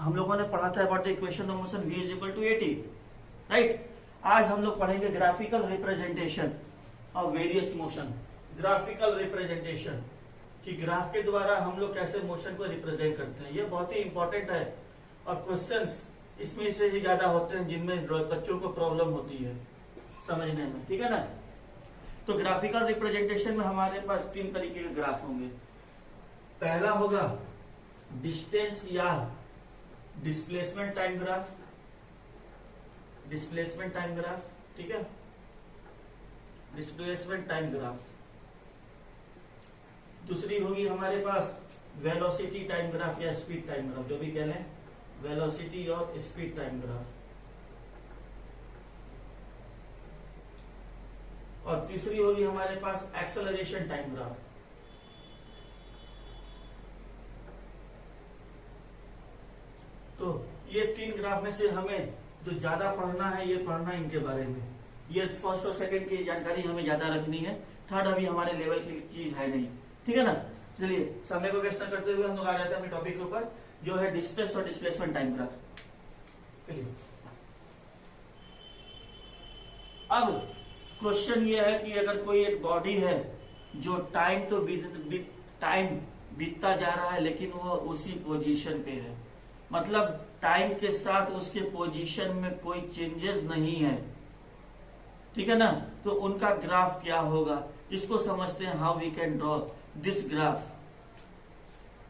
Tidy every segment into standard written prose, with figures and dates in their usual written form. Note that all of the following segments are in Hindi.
हम लोगों ने पढ़ा था about the equation of motion v is equal to 80, right. आज हम लोग पढ़ेंगे graphical representation of various motion, graphical representation कि ग्राफ के द्वारा हम लोग कैसे मोशन को रिप्रेजेंट करते हैं। ये बहुत ही इंपॉर्टेंट है और क्वेश्चंस इसमें से ही ज्यादा होते हैं जिनमें बच्चों को प्रॉब्लम होती है समझने में, ठीक है ना। तो ग्राफिकल रिप्रेजेंटेशन में हमारे पास 3 तरीके के ग्राफ होंगे। पहला होगा डिस्टेंस या displacement time graph, displacement time graph, ठीक है, डिस्प्लेसमेंट टाइम ग्राफ। दूसरी होगी हमारे पास वेलोसिटी टाइम ग्राफ या स्पीड टाइम ग्राफ, जो भी कह लें, वेलोसिटी और स्पीड टाइम ग्राफ। और तीसरी होगी हमारे पास एक्सेलरेशन टाइम ग्राफ। तो ये 3 ग्राफ में से हमें जो ज्यादा पढ़ना है ये पढ़ना इनके बारे में। ये फर्स्ट और सेकंड की जानकारी हमें ज्यादा रखनी है, थर्ड अभी हमारे लेवल की चीज है नहीं, ठीक है ना। चलिए समय को व्यस्त करते हुए हम लोग आ जाते हैं अपने टॉपिक के ऊपर, जो है डिस्टेंस और डिस्प्लेसमेंट टाइम ग्राफ। चलिए अब क्वेश्चन ये है कि अगर कोई एक बॉडी है जो टाइम तो टाइम बीतता जा रहा है लेकिन वो उसी पोजीशन पे है, मतलब टाइम के साथ उसके पोजीशन में कोई चेंजेस नहीं है, ठीक है ना, तो उनका ग्राफ क्या होगा, इसको समझते हैं। How we can draw this graph.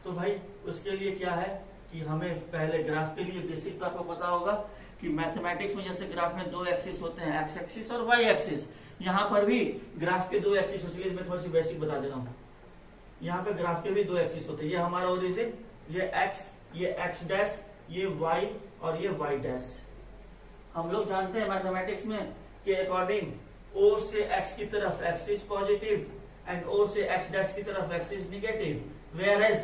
तो भाई उसके लिए क्या है कि हमें पहले ग्राफ के लिए बेसिक तो आपको पता होगा कि मैथमेटिक्स में जैसे ग्राफ में 2 एक्सिस होते हैं, एक्स एक्सिस और वाई एक्सिस। यहाँ पर भी ग्राफ के 2 एक्सिस होते हैं। मैं थोड़ी सी बेसिक बता दे रहा हूँ। यहाँ पे ग्राफ के भी 2 एक्सिस होते हैं। ये हमारा ओरिजिन, ये एक्स, ये एक्स डैश, ये वाई और ये वाई डैश। हम लोग जानते हैं मैथमेटिक्स में कि अकॉर्डिंग ओ से एक्स की तरफ x is positive and O से एक्स डैश की तरफ x is negative, whereas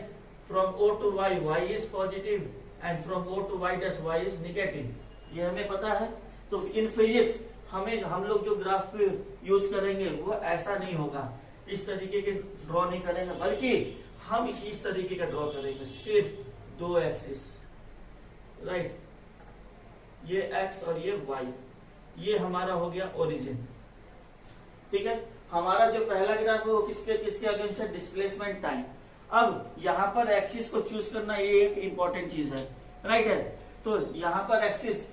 from O to y y is positive and from O to y dash y is negative. ये हमें पता है। तो इन फिजिक्स हम लोग जो ग्राफ यूज करेंगे वो ऐसा नहीं होगा, इस तरीके के ड्रॉ नहीं करेंगे, बल्कि हम इस तरीके का ड्रॉ करेंगे, सिर्फ 2 एक्सिस, राइट। ये एक्स और ये वाई, ये हमारा हो गया ओरिजिन, ठीक है। हमारा जो पहला ग्राफ है वो किसके अगेंस्ट है, डिस्प्लेसमेंट टाइम। अब यहाँ पर एक्सिस को चूज करना ये एक इंपॉर्टेंट चीज है, राइट है। तो यहाँ पर एक्सिस,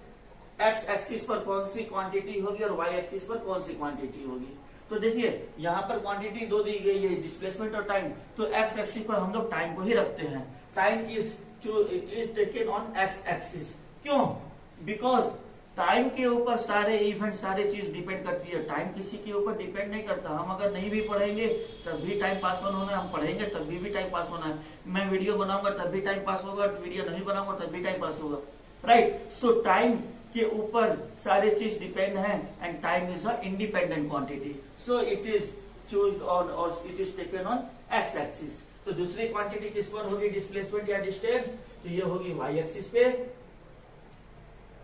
एक्स एक्सिस पर कौन सी क्वांटिटी होगी और वाई एक्सिस पर कौन सी क्वांटिटी होगी। तो देखिए यहाँ पर क्वांटिटी 2 दी गई है, डिस्प्लेसमेंट और टाइम। तो एक्स एक्सिस पर हम लोग टाइम को ही रखते हैं। Time is taken on x axis. क्यों? बिकॉज टाइम के ऊपर सारे इवेंट, सारे चीज डिपेंड करती है। टाइम किसी के ऊपर डिपेंड नहीं करता। हम अगर नहीं भी पढ़ेंगे तब भी टाइम पास ऑन होना है, हम पढ़ेंगे तब भी टाइम पास होना है। मैं वीडियो बनाऊंगा तब भी टाइम पास होगा, वीडियो नहीं बनाऊंगा तब भी टाइम पास होगा, राइट। सो टाइम के ऊपर सारे चीज डिपेंड है and time is a independent quantity, so it is choosed on और it is taken on x axis. तो दूसरी क्वांटिटी किस पर होगी, डिस्प्लेसमेंट या डिस्टेंस, तो ये होगी वाई एक्सिस पे,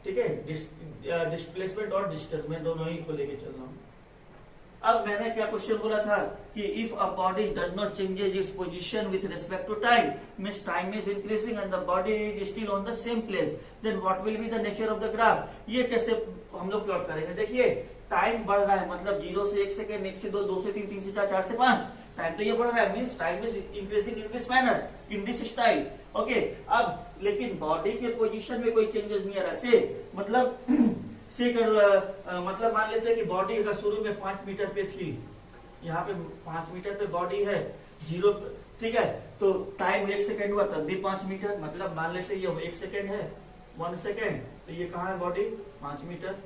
ठीक है। डिस्प्लेसमेंट और डिस्टेंस में दोनों ही को लेके चल रहा हूं। अब मैंने क्या क्वेश्चन बोला था कि if a body does not changes its position with respect to time, means time is increasing and the body is still on the same place, then what will be the nature of the graph. ये कैसे हम लोग प्लॉट करेंगे। देखिए टाइम बढ़ रहा है, मतलब 0 से 1 सेकेंड, 1 से 2, 2 से 3, 3 से 4, 4 से 5, टाइम तो ये बढ़ रहा है, means time is increasing in this manner, in this style, okay. अब लेकिन बॉडी के पोजीशन में कोई चेंजेस नहीं आ रहा। से मतलब मतलब मान लेते हैं कि बॉडी अगर शुरू में 5 मीटर पे थी, यहाँ पे 5 मीटर पे बॉडी है, 0, ठीक है। तो टाइम 1 सेकेंड हुआ तब भी 5 मीटर, मतलब मान लेते ये 1 सेकेंड है, 1 सेकेंड, तो ये कहाँ है बॉडी, 5 मीटर।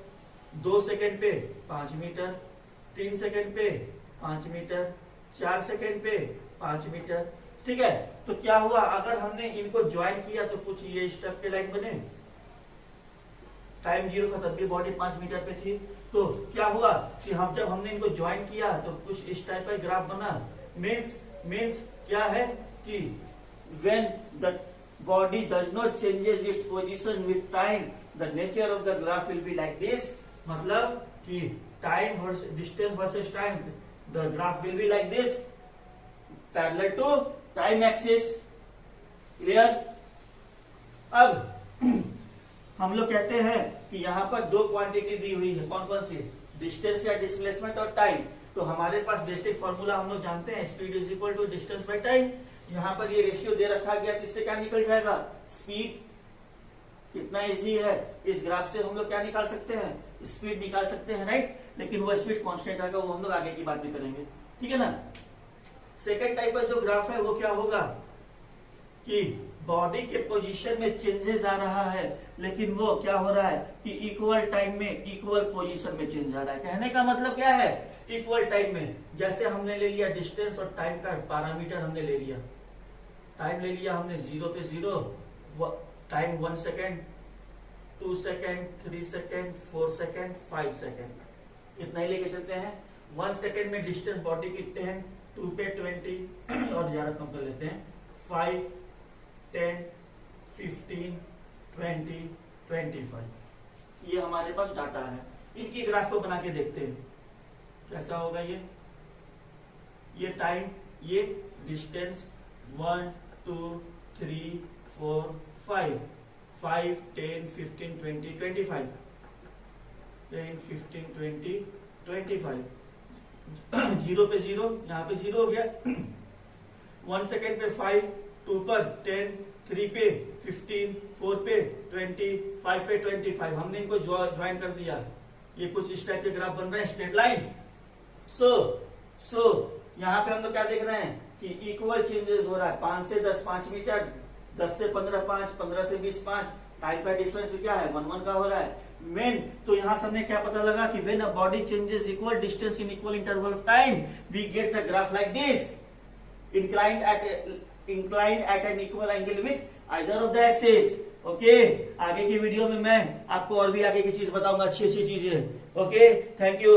2 सेकेंड पे 5 मीटर, 3 सेकेंड पे 5 मीटर, 4 सेकेंड पे 5 मीटर, ठीक है। तो क्या हुआ, अगर हमने इनको ज्वाइन किया तो कुछ ये स्टेप के लाइन बने, टाइम 0 था तब भी बॉडी 5 मीटर पे थी। तो क्या हुआ कि जब हमने इनको ज्वाइन किया तो कुछ इस टाइप का ग्राफ बना। मीन्स क्या है कि when the body does not changes its position with time, the nature of the graph will be like this. मतलब कि time versus distance versus time, the graph will be like this, parallel to time axis. Clear? अब हम लोग कहते हैं कि यहाँ पर दो क्वांटिटी दी हुई है, कौन कौन सी, डिस्टेंस या डिस्प्लेसमेंट और टाइम। तो हमारे पास बेसिक फॉर्मूला हम लोग जानते हैं, speed is equal to distance by time. यहाँ पर ये रेशियो दे रखा गया, किससे क्या निकल जाएगा, स्पीड। कितना इजी है, इस ग्राफ से हम लोग क्या निकाल सकते हैं, स्पीड निकाल सकते हैं, राइट। लेकिन वो स्पीड कांस्टेंट आएगा, वो हम लोग आगे की बात भी करेंगे, ठीक है ना। सेकेंड टाइप का जो ग्राफ है वो क्या होगा कि बॉडी के पोजीशन में चेंजेस आ रहा है, लेकिन वो क्या हो रहा है कि इक्वल टाइम में इक्वल पोजीशन में चेंज आ रहा है। कहने का मतलब क्या है, इक्वल टाइम में, जैसे हमने ले लिया डिस्टेंस और टाइम का पैरामीटर, हमने ले लिया टाइम, ले लिया हमने 0 पे 0, time 1 second, 2 second, 3 second, 4 second, 5 second, इतना ही लेके चलते हैं। 1 सेकेंड में डिस्टेंस बॉडी की 10, 2 पे 20 और ज्यादा कम कर लेते हैं, 5, 10, 15, 20, 25। ये हमारे पास डाटा है। इनकी ग्राफ को बना के देखते हैं कैसा होगा ये टाइम, ये डिस्टेंस 1, 2, 3, 4, 5, 10, 15, 20, 25, 10, 15, 20, 25, 0 पे 0, यहाँ पे 0 हो गया। 1 सेकेंड पे 5, 2 पर 10, 3 पे 15, 4 पे 20, 5 पे 25, हमने इनको ज्वाइन कर दिया। ये कुछ इस टाइप के ग्राफ बन रहे हैं, स्ट्रेट लाइन। सो यहाँ पे हम लोग क्या देख रहे हैं कि इक्वल चेंजेस हो रहा है, 5 से 10 5 मीटर, 10 से 15 5, 15 से 20 5, टाइम का डिफरेंस भी क्या है 1 1 का हो रहा है मेन। तो यहां से हमने क्या पता लगा कि when a body changes equal distance in equal interval of time, we get the graph like this, inclined at an equal angle with either of the axis. Okay, आगे की वीडियो में मैं आपको और भी आगे की चीज बताऊंगा, अच्छी अच्छी चीजें। Okay, thank you.